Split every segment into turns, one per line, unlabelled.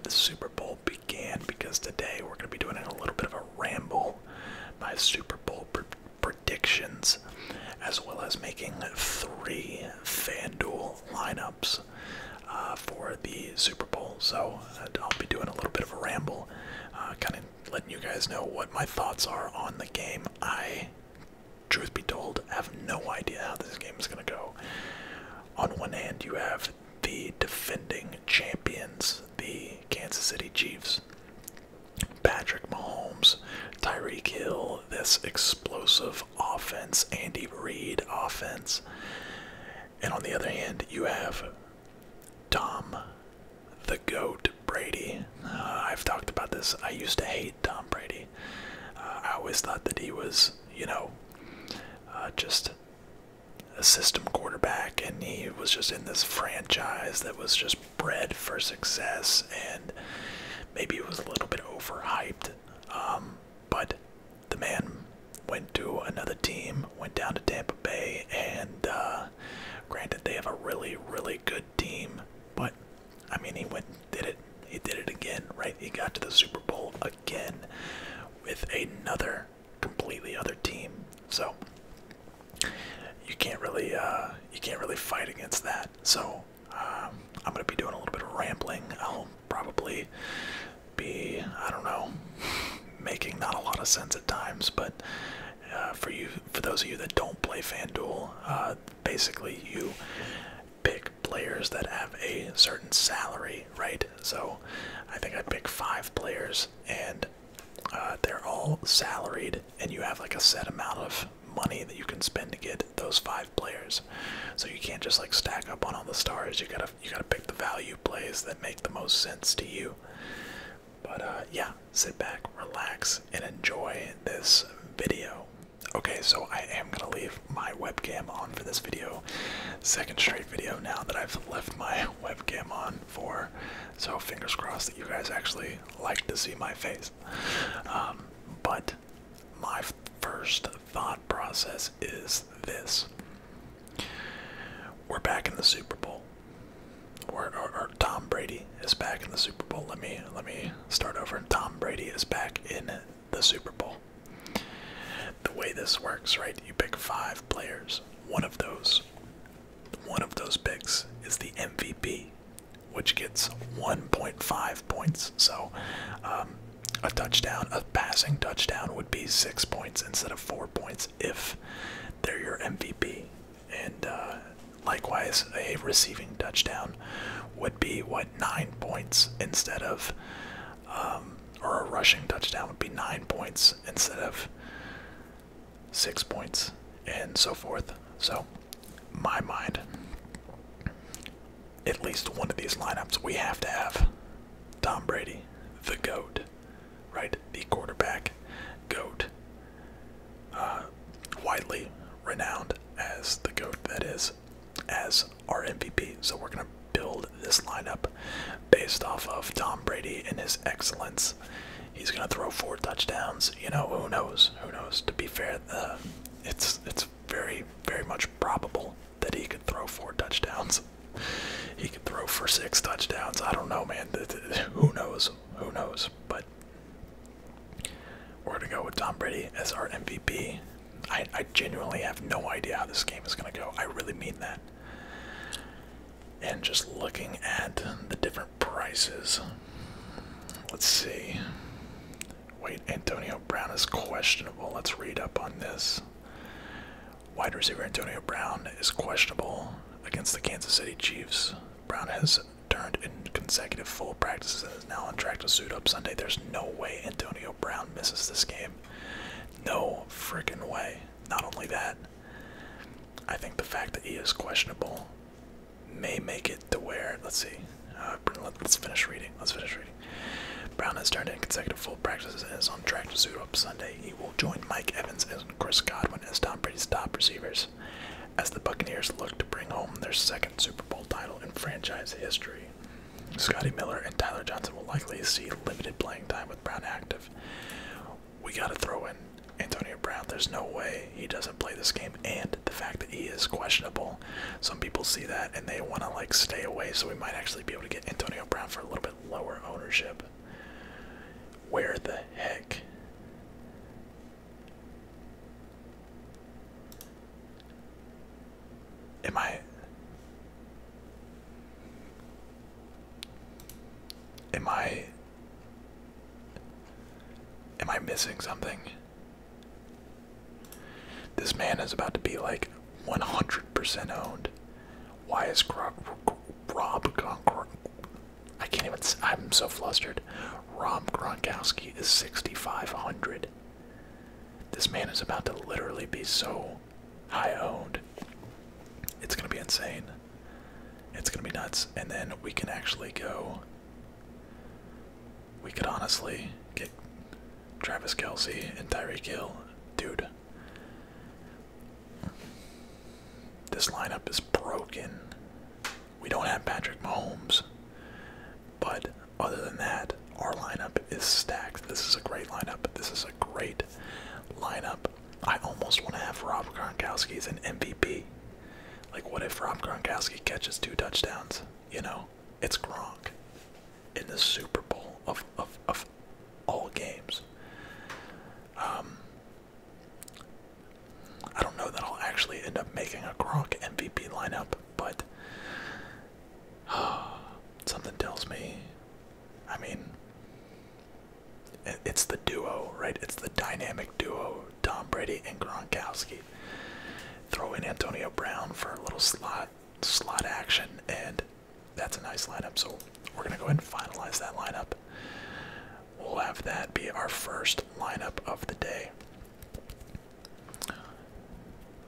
the Super Bowl began, because today we're going to be doing a little bit of a ramble, my Super Bowl predictions, as well as making 3 FanDuel lineups for the Super Bowl. So I'll be doing a little bit of a ramble, kind of letting you guys know what my thoughts are on the game. I, truth be told, have no idea how this game is going to go. On one hand, you have the defending champions, the Kansas City Chiefs, Patrick Mahomes, Tyreek Hill, this explosive offense, Andy Reid offense. And on the other hand, you have Tom, the GOAT, Brady. I've talked about this. I used to hate Tom Brady. I always thought that he was, just a system quarterback, and he was just in this franchise that was just bred for success, and maybe it was a little bit overhyped. But the man went to another team, went down to Tampa Bay, and granted, they have a really, really good team, but I mean, he went and did it. He did it again, right? He got to the Super Bowl again with another completely other team. So you can't really fight against that. So I'm gonna be doing a little bit of rambling. I'll probably be, I don't know, making not a lot of sense at times, but for those of you that don't play FanDuel, basically you pick players that have a certain salary, right? So I think I pick 5 players, and they're all salaried, and you have like a set amount of money that you can spend to get those 5 players. So you can't just like stack up on all the stars. You gotta pick the value plays that make the most sense to you. But yeah, sit back, relax, and enjoy this video. Okay, so I am gonna leave my webcam on for this video. Second straight video now that I've left my webcam on for, so fingers crossed that you guys actually like to see my face. But my first thought process is this. We're back in the Super Bowl. Or Tom Brady is back in the Super Bowl. Let me start over. Tom Brady is back in the Super Bowl. The way this works, right? You pick 5 players. One of those picks is the MVP, which gets 1.5 points. So a touchdown, a passing touchdown would be 6 points instead of 4 points if they're your MVP. And likewise, a receiving touchdown would be, 9 points instead of, or a rushing touchdown would be 9 points instead of 6 points, and so forth. So, my mind, at least one of these lineups, we have to have Tom Brady, the GOAT, right? The quarterback GOAT, widely renowned as the GOAT, that is, as our MVP. So we're going to build this lineup based off of Tom Brady and his excellence. He's going to throw 4 touchdowns. Who knows? Who knows? To be fair, it's very, very much probable that he could throw 4 touchdowns. He could throw for 6 touchdowns. I don't know, man. Who knows? Who knows? But we're going to go with Tom Brady as our MVP. I genuinely have no idea how this game is going to go. I really mean that. And just looking at the different prices, let's see. Wait, Antonio Brown is questionable. Let's read up on this. Wide receiver Antonio Brown is questionable against the Kansas City Chiefs. Brown has turned in consecutive full practices and is now on track to suit up Sunday. There's no way Antonio Brown misses this game. No freaking way. Not only that, I think the fact that he is questionable may make it to where, let's see, let's finish reading. Brown has turned in consecutive full practices and is on track to suit up Sunday. He will join Mike Evans and Chris Godwin as Tom Brady's top receivers as the Buccaneers look to bring home their 2nd Super Bowl title in franchise history. Scotty Miller and Tyler Johnson will likely see limited playing time with Brown active. We gotta throw in Antonio Brown. There's no way he doesn't play this game, and the fact that he is questionable, some people see that and they want to like stay away, so we might actually be able to get Antonio Brown for a little bit lower ownership. ownership. Where the heck? Am I? Am I? Am I missing something? This man is about to be like 100% owned. Why is Rob Gronkowski? I can't even. I'm so flustered. Rob Gronkowski is 6,500. This man is about to literally be so high owned. It's gonna be insane. It's gonna be nuts. And then we can actually go. We could honestly get Travis Kelce and Tyreek Hill. Dude. This lineup is broken. We don't have Patrick Mahomes. But other than that, our lineup is stacked. This is a great lineup. This is a great lineup. I almost want to have Rob Gronkowski as an MVP. Like, what if Rob Gronkowski catches 2 touchdowns? You know, it's Gronk in the Super Bowl of all games. I don't know that I'll actually end up making a Gronk MVP lineup, but something tells me, I mean, it's the duo, right? It's the dynamic duo, Tom Brady and Gronkowski. Throw in Antonio Brown for a little slot action, and that's a nice lineup. So we're gonna go ahead and finalize that lineup. We'll have that be our first lineup of the day.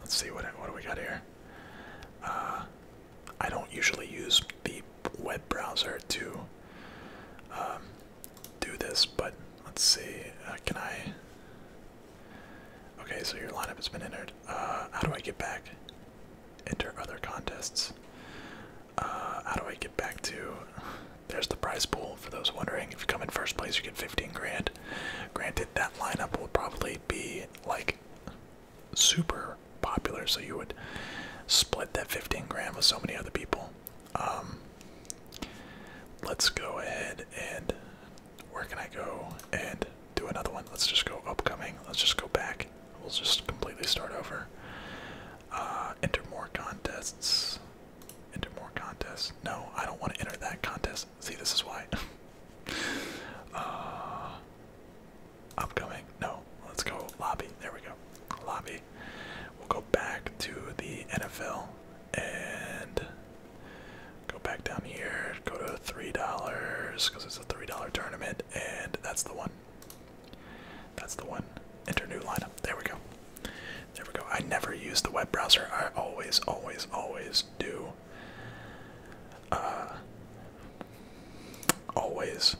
Let's see what do we got here. I don't usually use the web browser to do this, but let's see. Can I? Okay, so your lineup has been entered. How do I get back? Enter other contests. How do I get back to? There's the prize pool for those wondering. If you come in first place, you get 15 grand. Granted, that lineup will probably be like super popular, so you would split that 15 grand with so many other people. Let's go ahead and where can I go and do another one? Let's just go upcoming. Let's just go back. We'll just completely start over. Enter more contests. Enter more contests. No, I don't want to enter that contest. See, this is why. Upcoming. No, let's go lobby. There we go. Lobby. We'll go back to the NFL and go back down here. Go to $3 because it's a $3 tournament, and that's the one. That's the one. Enter new lineup. There we go. There we go. I never use the web browser. I always do. Always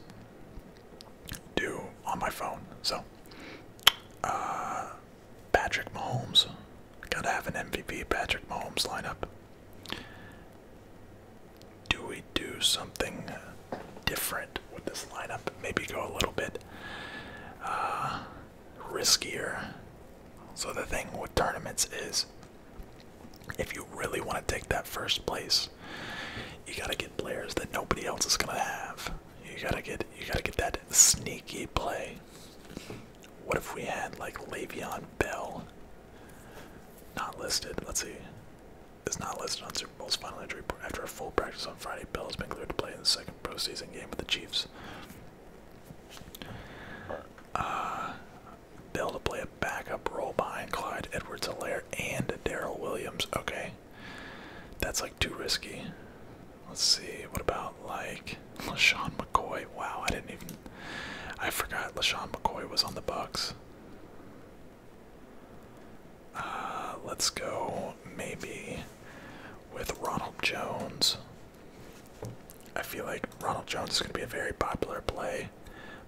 do on my phone. So, Patrick Mahomes. Gotta have an MVP Patrick Mahomes lineup. Do we do something different with this lineup? Maybe go a little bit riskier. So the thing with tournaments is, if you really want to take that first place, you gotta get players that nobody else is gonna have. You gotta get that sneaky play. What if we had like Le'Veon Bell? Not listed. Let's see. Is not listed on Super Bowl's final entry report. After a full practice on Friday, Bell has been cleared to play in the second postseason game with the Chiefs. Bell to play a backup role behind Clyde Edwards-Helaire and Darrell Williams. Okay. That's like too risky. Let's see. What about like LaShawn McCoy? Wow, I forgot LaShawn McCoy was on the Bucks. Let's go maybe with Ronald Jones. I feel like Ronald Jones is going to be a very popular play.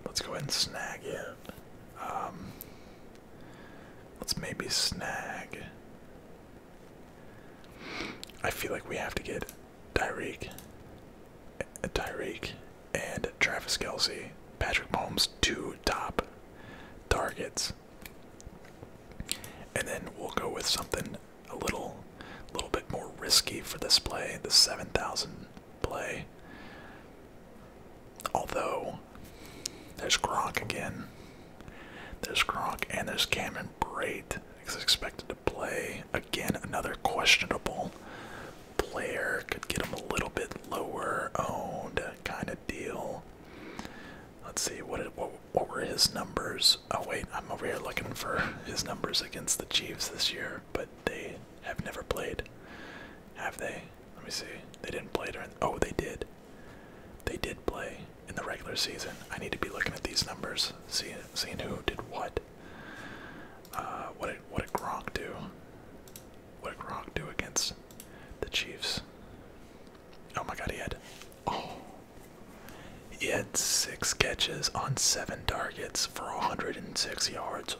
Let's go ahead and snag it. Let's maybe snag. I feel like we have to get Tyreek and Travis Kelce, Patrick Mahomes, 2 top targets. And then we'll go with something a little bit more risky for this play, the 7,000 play. Although Gronk again. There's Gronk, and there's Cameron Brate is expected to play. Again, another questionable player. Could get him a little bit lower owned kind of deal. Let's see, what were his numbers? Oh wait, I'm over here looking for his numbers against the Chiefs this year, but they have never played. Have they? Let me see. They didn't play during. Oh, they did. They did play in the regular season. I need to be looking at these numbers, seeing who did what. What did Gronk do? What did Gronk do against the Chiefs? Oh my God, he had 6 catches on 7 targets for 106 yards.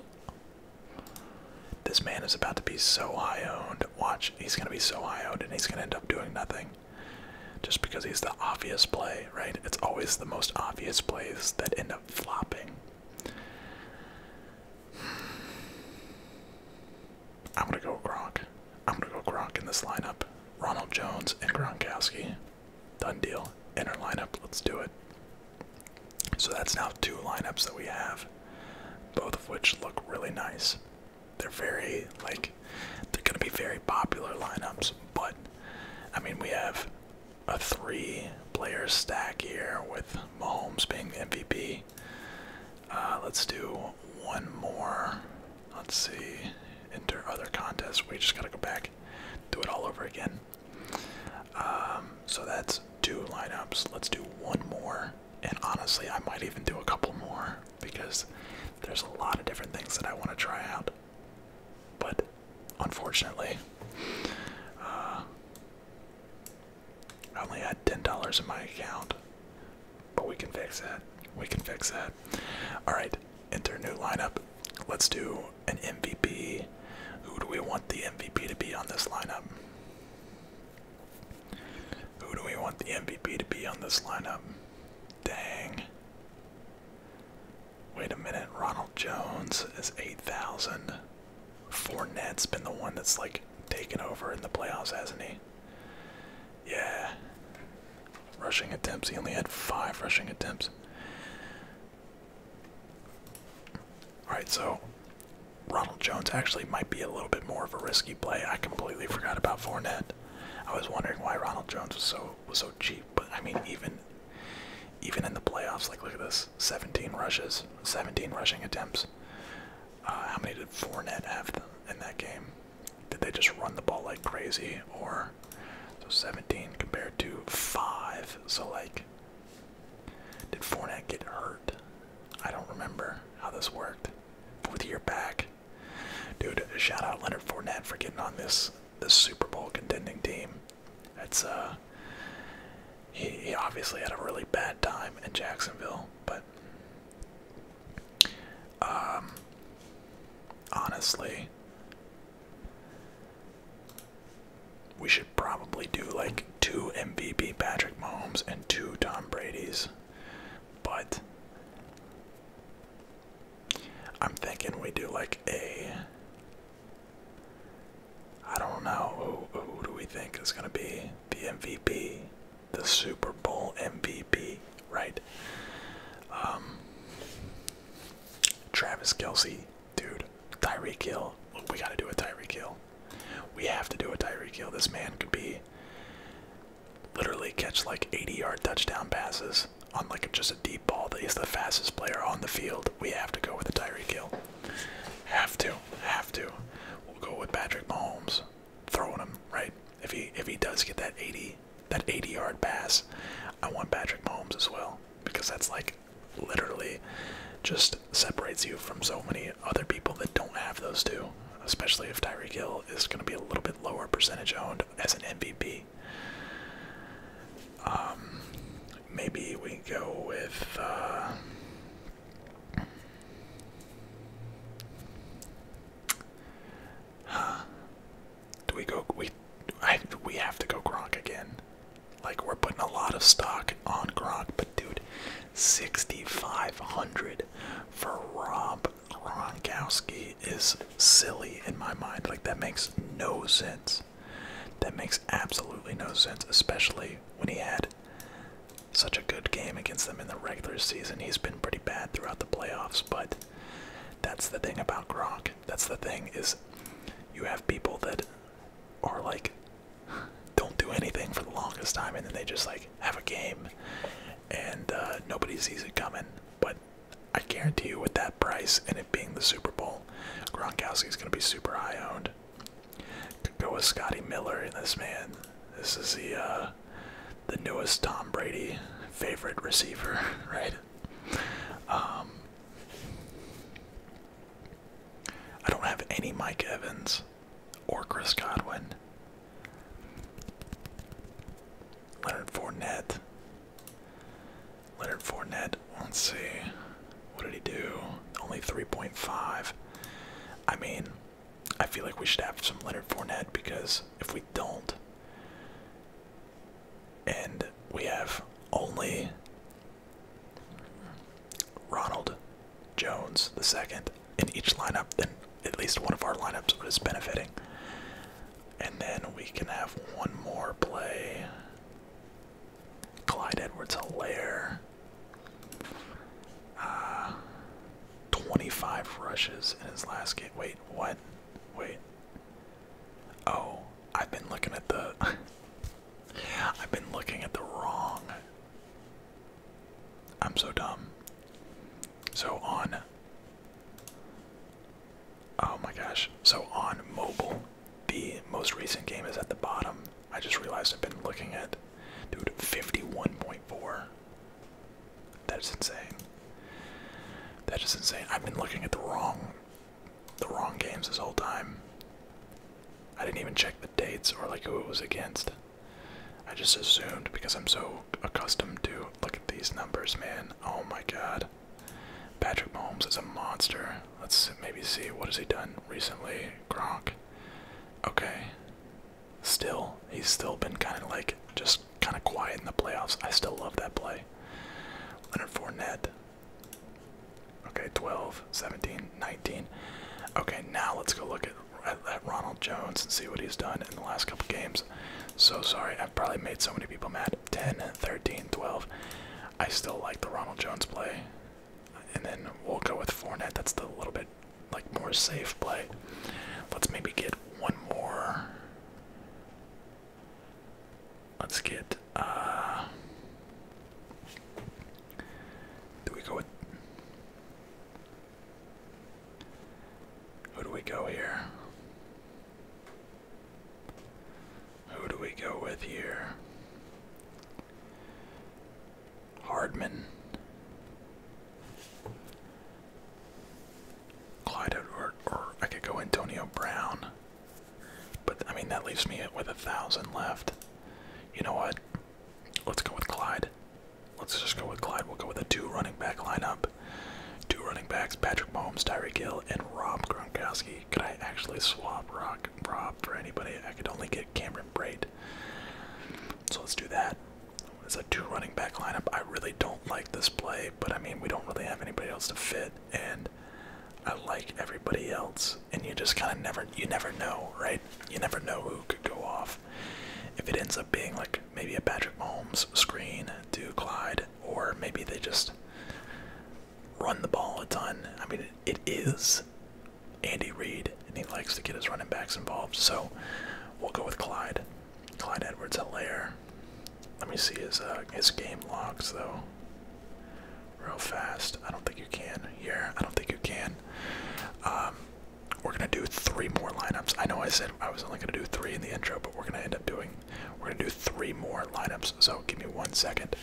This man is about to be so high owned. Watch, he's gonna be so high owned, and he's gonna end up doing nothing. Just because he's the obvious play, right? It's always the most obvious plays that end up flopping. I'm gonna go Gronk. I'm gonna go Gronk in this lineup. Ronald Jones and Gronkowski. Done deal. Inner lineup. Let's do it. So that's now 2 lineups that we have, both of which look really nice. They're they're gonna be very popular lineups, but I mean, we have a 3-player stack here with Mahomes being MVP. Let's do one more. Let's see. Enter other contests. We just gotta go back, do it all over again. So that's 2 lineups. Let's do one more. And honestly, I might even do a couple more because there's a lot of different things that I want to try out. But unfortunately, I only had $10 in my account. But we can fix that. We can fix that. Alright, enter a new lineup. Let's do an MVP. Who do we want the MVP to be on this lineup? Who do we want the MVP to be on this lineup? Dang. Wait a minute, Ronald Jones is 8,000. Fournette's been the one that's like taken over in the playoffs, hasn't he? Yeah. Rushing attempts, he only had 5 rushing attempts. Alright, so Ronald Jones actually might be a little bit more of a risky play. I completely forgot about Fournette. I was wondering why Ronald Jones was so cheap, but I mean even in the playoffs, like look at this, 17 rushes, 17 rushing attempts. How many did Fournette have in that game? Did they just run the ball like crazy, or so 17 compared to 5? So like, did Fournette get hurt? I don't remember how this worked. 4th year back, dude. Shout out Leonard Fournette for getting on this Super Bowl contending team. It's he obviously had a really bad time in Jacksonville, but honestly, we should probably do like 2 MVP Patrick Mahomes and 2 Tom Brady's, but I'm thinking we do like I don't know, who do we think is gonna be the MVP? The Super Bowl MVP, right? Travis Kelce, dude. Tyreek Hill. We gotta do a Tyreek Hill. We have to do a Tyreek Hill. This man could be literally catch like 80-yard touchdown passes on like just a deep ball. He's the fastest player on the field. We have to go with the Tyreek Hill. Have to. We'll go with Patrick Mahomes throwing him, right? If he does get that 80-yard pass, I want Patrick Mahomes as well, because that's like literally just separates you from so many other people that don't have those 2, especially if Tyreek Hill is going to be a little bit lower percentage owned as an MVP. Maybe we go with do we go we have to go Gronk again. Like, we're putting a lot of stock on Gronk, but dude, 6,500 for Rob Gronkowski is silly in my mind. Like, that makes no sense. That makes absolutely no sense, especially when he had such a good game against them in the regular season. He's been pretty bad throughout the playoffs, but that's the thing about Gronk. That's the thing, is you have people that are like, don't do anything for the longest time, and then they just like have a game, and nobody sees it coming. But I guarantee you, with that price and it being the Super Bowl, Gronkowski's going to be super high owned. Could go with Scotty Miller in this, man. This is the newest Tom Brady favorite receiver, right? I don't have any Mike Evans or Chris Godwin. Leonard Fournette. Leonard Fournette, let's see. What did he do? Only 3.5. I mean, I feel like we should have some Leonard Fournette, because if we don't, and we have only Ronald Jones the second in each lineup, then at least one of our lineups is benefiting. And then we can have one more play. Clyde Edwards-Helaire. 25 rushes in his last game. Wait, what? Wait. Oh, I've been looking at the I've been looking at the wrong. I'm so dumb. So on, oh my gosh. So on mobile, the most recent game is at the bottom. I just realized I've been looking at, dude, 51.4. That's insane. That is insane. I've been looking at the wrong games this whole time. I didn't even check the dates or like who it was against. I just assumed, because I'm so accustomed to look at these numbers, man. Oh my god. Patrick Mahomes is a monster. Let's maybe see, what has he done recently? Gronk. Okay. Still, he's still been kind of like, just kind of quiet in the playoffs. I still love that play. Leonard Fournette. Okay, 12, 17, 19. Okay, now let's go look at Ronald Jones and see what he's done in the last couple games. So sorry, I've probably made so many people mad. 10, 13, 12. I still like the Ronald Jones play. And then we'll go with Fournette. That's the little bit like more safe play. Let's maybe get one more. Let's get do we go with, who do we go here? Who do we go with here? Hardman. Clyde Edwards, or I could go Antonio Brown. But I mean, that leaves me with 1,000 left. You know what? Let's go with Clyde. Let's just go with Clyde. We'll go with a 2 running back lineup. 2 running backs, Patrick Mahomes, Tyreek Hill, and Rob Gronkowski. Could I actually swap Rob for anybody? I could only get Cameron Brate. So let's do that. It's a 2 running back lineup. I really don't like this play, but I mean, we don't really have anybody else to fit, and I like everybody else. And you just kind of you never know, right? You never know who could go off. If it ends up being like maybe a Patrick Mahomes screen to Clyde, or maybe they just run the ball a ton. I mean, it is Andy Reid, and he likes to get his running backs involved. So we'll go with Clyde. Clyde Edwards-Helaire. Let me see his game logs though, real fast. I don't think you can here. I don't think you can. We're gonna do 3 more lineups. I know I said I was only gonna do 3 in the intro, but we're gonna do 3 more lineups. So give me 1 second.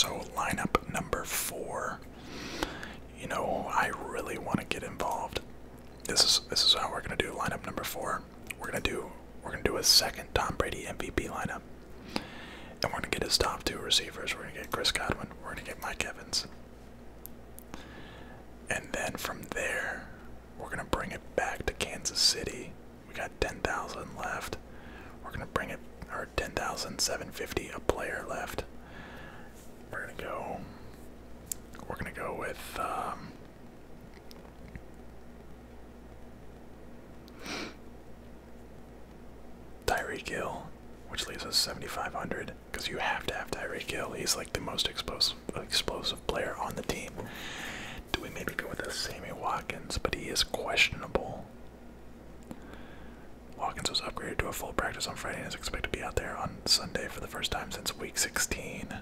So lineup number 4. You know, I really want to get involved. This is how we're gonna do lineup number 4. We're gonna do a second Tom Brady MVP lineup, and we're gonna get his top 2 receivers. We're gonna get Chris Godwin. We're gonna get Mike Evans, and then from there, we're gonna bring it back to Kansas City. We got 10,000 left. We're gonna bring it, or 10,750 a player left. We're gonna go with Tyreek Hill, which leaves us 7,500, because you have to have Tyreek Hill. He's like the most explosive player on the team. Do we maybe go with a Sammy Watkins? But he is questionable. Watkins was upgraded to a full practice on Friday and is expected to be out there on Sunday for the first time since week 16.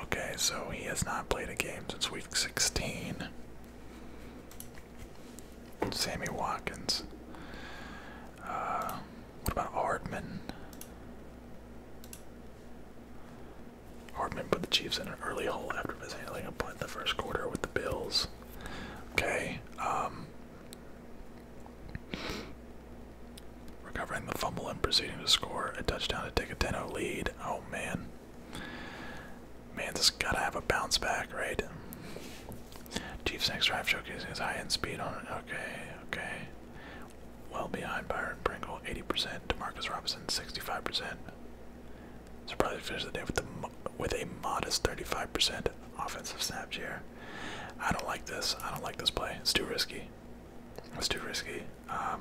Okay, so he has not played a game since week 16. Sammy Watkins. What about Hardman? Hardman put the Chiefs in an early hole after mishandling a punt in the first quarter with the Bills. Okay, recovering the fumble and proceeding to score a touchdown to take a 10-0 lead. Oh man. Man, this gotta have a bounce back, right? Chiefs next drive showcasing his high-end speed on it. Okay. Well behind Byron Pringle, 80%. DeMarcus Robinson, 65%. Surprised to finish the day with a modest 35% offensive snap share. I don't like this. I don't like this play. It's too risky. It's too risky. I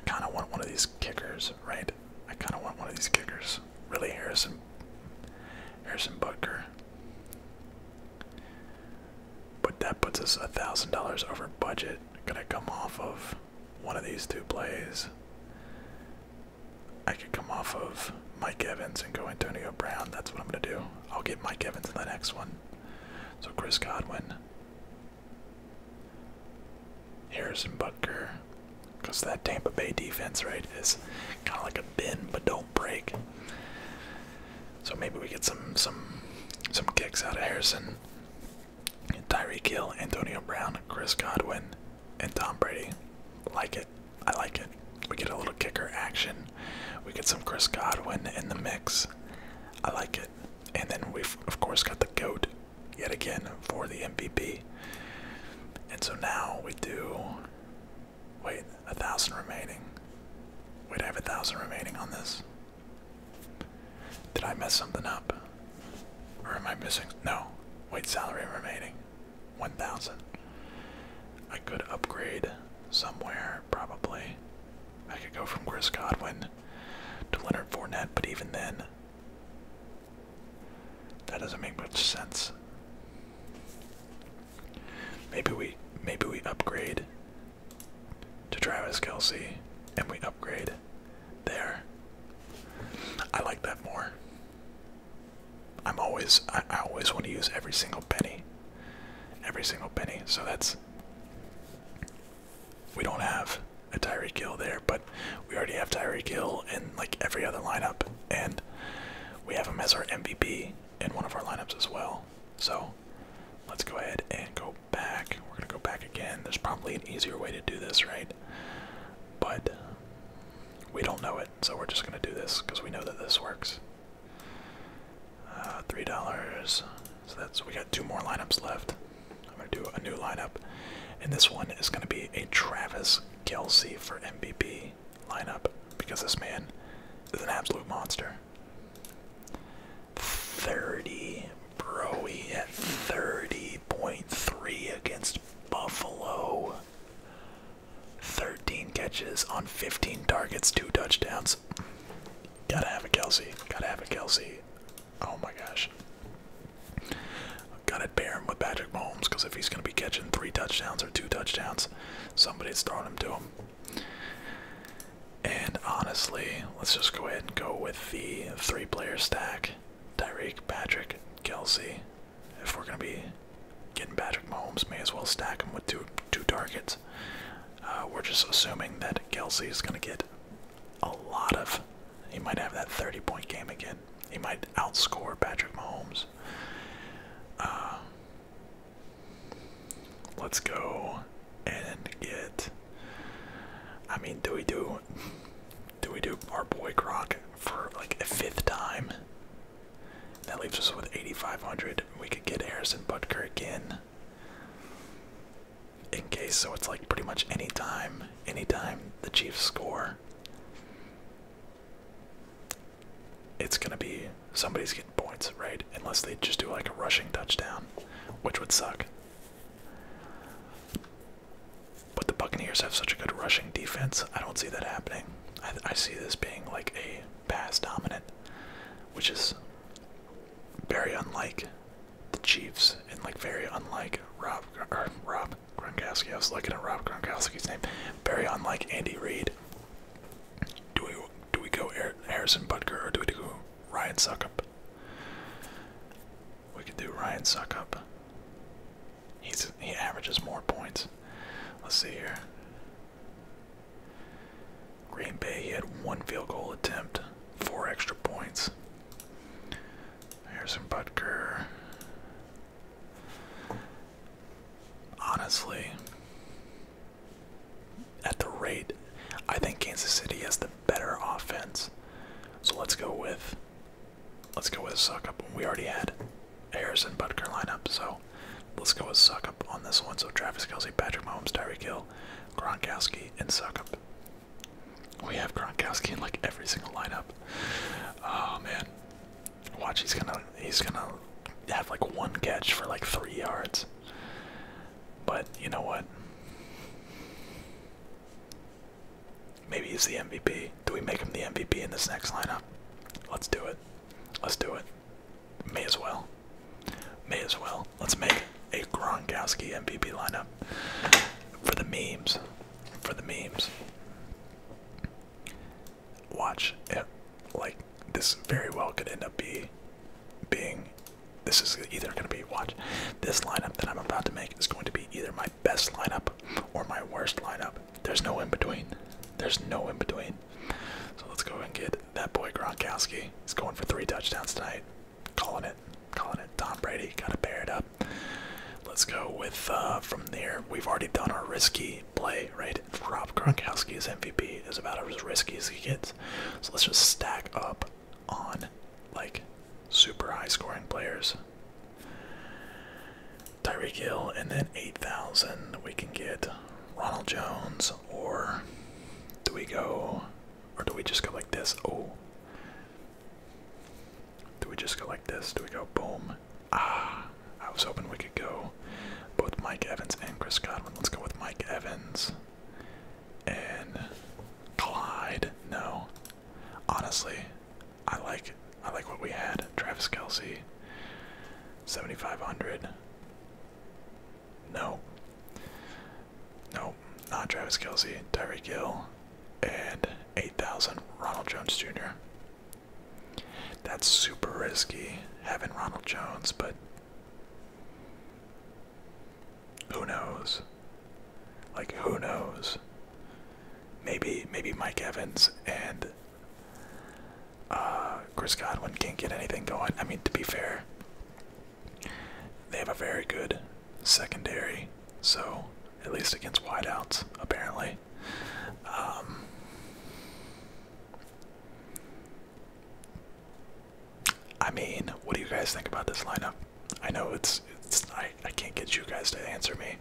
kind of want one of these kickers, right? I kind of want one of these kickers. Really, Harrison Butker. But that puts us $1,000 over budget. Could I come off of one of these 2 plays? I could come off of Mike Evans and go Antonio Brown. That's what I'm going to do. I'll get Mike Evans in the next one. So Chris Godwin. Harrison Butker. Because that Tampa Bay defense, right, is kind of like a bend but don't break. So maybe we get some kicks out of Harrison. Tyreek Hill, Antonio Brown, Chris Godwin, and Tom Brady. Like it. I like it. We get a little kicker action. We get some Chris Godwin in the mix. I like it. And then we've, of course, got the GOAT yet again for the MVP. And so now we do... Wait, 1,000 remaining. Wait, I have 1,000 remaining on this. Did I mess something up? Or am I missing? No. Wait, salary remaining. 1,000. I could upgrade somewhere, probably. I could go from Chris Godwin to Leonard Fournette, but even then, that doesn't make much sense. Maybe we upgrade to Travis Kelce, and we upgrade there. I like that more. I always want to use every single penny. Every single penny. So that's, we don't have a Tyreek Hill there, but we already have Tyreek Hill in like every other lineup, and we have him as our MVP in one of our lineups as well. So let's go ahead and go back. We're gonna go back again. There's probably an easier way to do this, right? But we don't know it, so we're just gonna do this because we know that this works. $3. So we got 2 more lineups left. I'm gonna do a new lineup, and this one is gonna be a Travis Kelce for MVP lineup because this man is an absolute monster. 30, bro. He had 30.3 against Buffalo. 13 catches on 15 targets, 2 touchdowns. Gotta have a Kelce. Gotta have a Kelce. Oh my gosh. Gotta pair him with Patrick Mahomes, because if he's gonna be catching 3 touchdowns or 2 touchdowns, somebody's throwing them to him. And honestly, let's just go ahead and go with the 3-player stack. Tyreek, Patrick, Kelce. If we're gonna be getting Patrick Mahomes, may as well stack him with two targets. We're just assuming that Kelce is gonna get a lot of. He might have that 30-point game again. He might outscore Patrick Mahomes. Let's go and get. I mean, do we do our boy Gronk for like a 5th time? That leaves us with 8,500. We could get Harrison Butker again. In case, so it's like pretty much anytime the Chiefs score, it's gonna be somebody's getting points, right? Unless they just do like a rushing touchdown, which would suck. But the Buccaneers have such a good rushing defense, I don't see that happening. I see this being like a pass dominant, which is very unlike the Chiefs and like very unlike Rob Gronkowski. I was looking at Rob Gronkowski's name. Very unlike Andy Reid. Do we go Harrison Butker or do we do Ryan Suckup? We could do Ryan Suckup. He averages more points. Let's see here. Green Bay, he had 1 field goal attempt, 4 extra points. Harrison Butker. Honestly, at the rate, I think Kansas City has the better offense. So let's go with Suckup. We already had Harrison Butker lineup, so let's go with Suckup on this one. So Travis Kelce, Patrick Mahomes, Tyreek Hill, Gronkowski, and Suckup. We have Gronkowski in like every single lineup. Oh man. Watch, he's gonna have like 1 catch for like 3 yards. But you know what? Maybe he's the MVP. Do we make him the MVP in this next lineup? Let's do it. Let's do it. May as well. May as well. Let's make a Gronkowski MVP lineup. For the memes. For the memes. Watch. Like, this very well could end up being. This is either going to be, watch. This lineup that I'm about to make is going to be either my best lineup or my worst lineup. There's no in between. There's no in between. So let's go and get that boy Gronkowski. He's going for 3 touchdowns tonight. Calling it. Calling it. Tom Brady. Got to pair it up. Let's go with, from there, we've already done our risky play, right? Rob Gronkowski's MVP is about as risky as he gets. So let's just stack up on, like, super high scoring players. Tyreek Hill, and then 8,000 we can get Ronald Jones, or do we just go like this? Oh, do we just go like this? Do we go boom? I was hoping we could go both Mike Evans and Chris Godwin. Let's go with Mike Evans and Clyde. No, honestly, I like what we had. Travis Kelce, 7,500. No, not Travis Kelce. Tyreek Hill and 8,000 Ronald Jones Jr. That's super risky having Ronald Jones, but who knows? Like, who knows? Maybe Mike Evans and Chris Godwin can't get anything going. I mean, to be fair, they have a very good secondary, so at least against wideouts, apparently. I mean, what do you guys think about this lineup? I know I can't get you guys to answer me,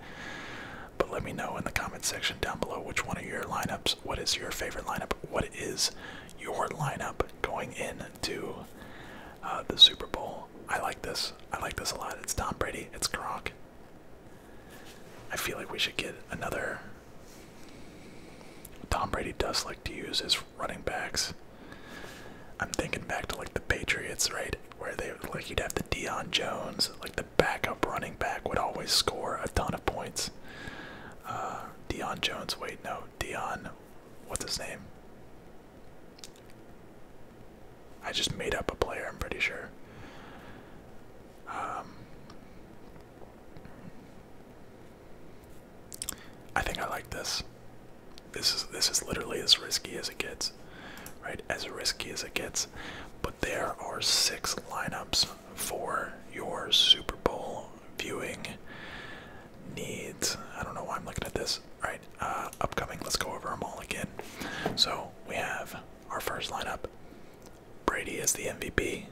but let me know in the comment section down below which one of your lineups, what is your favorite lineup, what is your lineup going into the Super Bowl. I like this a lot. It's Tom Brady, it's Gronk. I feel like we should get another. Tom Brady does like to use his running backs. I'm thinking back to like the Patriots, right? Where they like you'd have the Deion Jones, like the backup running back would always score a ton of points. Deion Jones, wait, no, Deion, what's his name? I just made up a player, I'm pretty sure. I think I like this. This is literally as risky as it gets. right? As risky as it gets. But there are 6 lineups for your Super Bowl viewing needs. I don't know why I'm looking at this. Right, upcoming, let's go over them all again. So we have our first lineup. Brady as the MVP.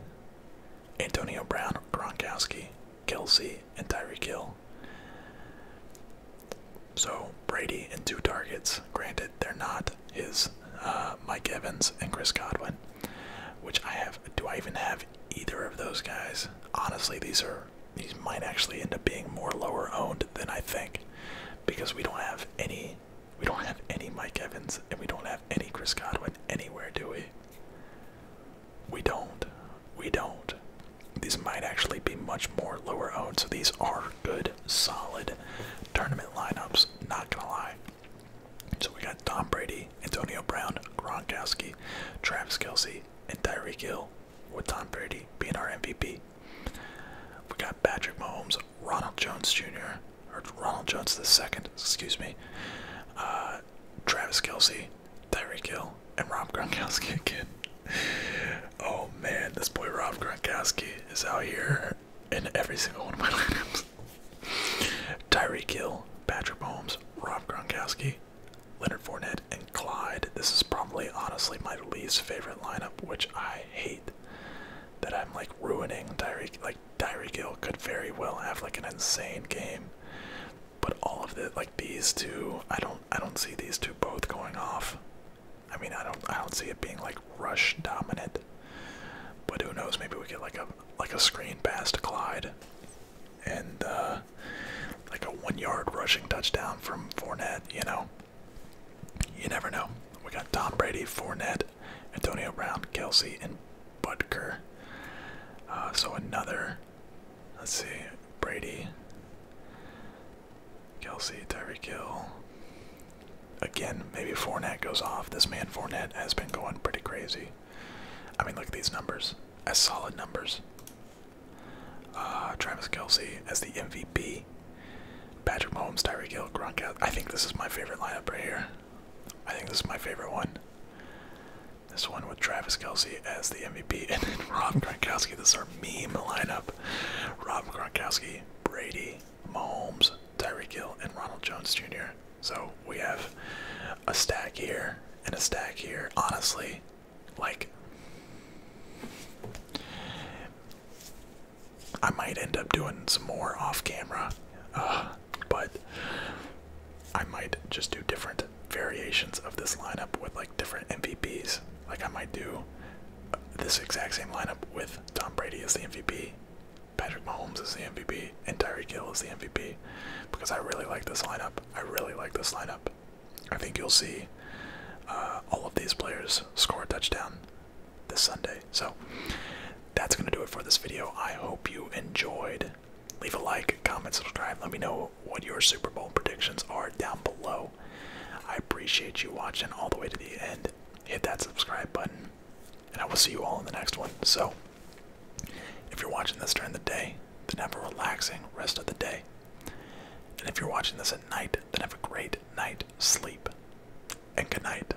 Antonio Brown, Gronkowski, Kelsey, and Tyreek Hill. So Brady and 2 targets. Granted, they're not his Mike Evans and Chris Godwin, which I have. Do I even have either of those guys? Honestly, these might actually end up being more lower owned than I think, because we don't have any Mike Evans and we don't have any Chris Godwin anywhere, do we? We don't. These might actually be much more lower owned, so these are good, solid tournament lineups, not gonna lie. So we got Tom Brady, Antonio Brown, Gronkowski, Travis Kelsey, and Tyreek Hill, with Tom Brady being our MVP. We got Patrick Mahomes, Ronald Jones Jr., or Ronald Jones II, excuse me, Travis Kelsey, Tyreek Hill, and Rob Gronkowski again. Oh man, this boy Rob Gronkowski is out here in every single one of my lineups. Tyreek Hill, Patrick Mahomes, Rob Gronkowski, Leonard Fournette, and Clyde. This is probably, honestly, my least favorite lineup, which I hate that I'm like ruining. Tyreek Hill could very well have like an insane game, but all of it, like these two, I don't see these two both going off. I mean, I don't see it being like rush dominant, but who knows? Maybe we get like a screen pass to Clyde, and like a 1-yard rushing touchdown from Fournette. You know, you never know. We got Tom Brady, Fournette, Antonio Brown, Kelsey, and Butker. So another, let's see, Brady, Kelsey, Tyreek Hill. Again, maybe Fournette goes off. This man Fournette has been going pretty crazy. I mean, look at these numbers. As solid numbers. Travis Kelsey as the MVP. Patrick Mahomes, Tyreek Hill, Gronkowski. I think this is my favorite lineup right here. I think this is my favorite one. This one with Travis Kelsey as the MVP. And then Rob Gronkowski. This is our meme lineup. Rob Gronkowski, Brady, Mahomes, Tyreek Hill, and Ronald Jones Jr. So we have a stack here and a stack here. Honestly, like, I might end up doing some more off camera, but I might just do different variations of this lineup with like different MVPs. Like I might do this exact same lineup with Tom Brady as the MVP, Patrick Mahomes as the MVP, and Tyreek Hill as the MVP, because I really like this lineup. I think you'll see all of these players score a touchdown this Sunday. So that's going to do it for this video. I hope you enjoyed. Leave a like, comment, subscribe. Let me know what your Super Bowl predictions are down below. I appreciate you watching all the way to the end. Hit that subscribe button, and I will see you all in the next one. So, if you're watching this during the day, then have a relaxing rest of the day. And if you're watching this at night, then have a great night sleep. And good night.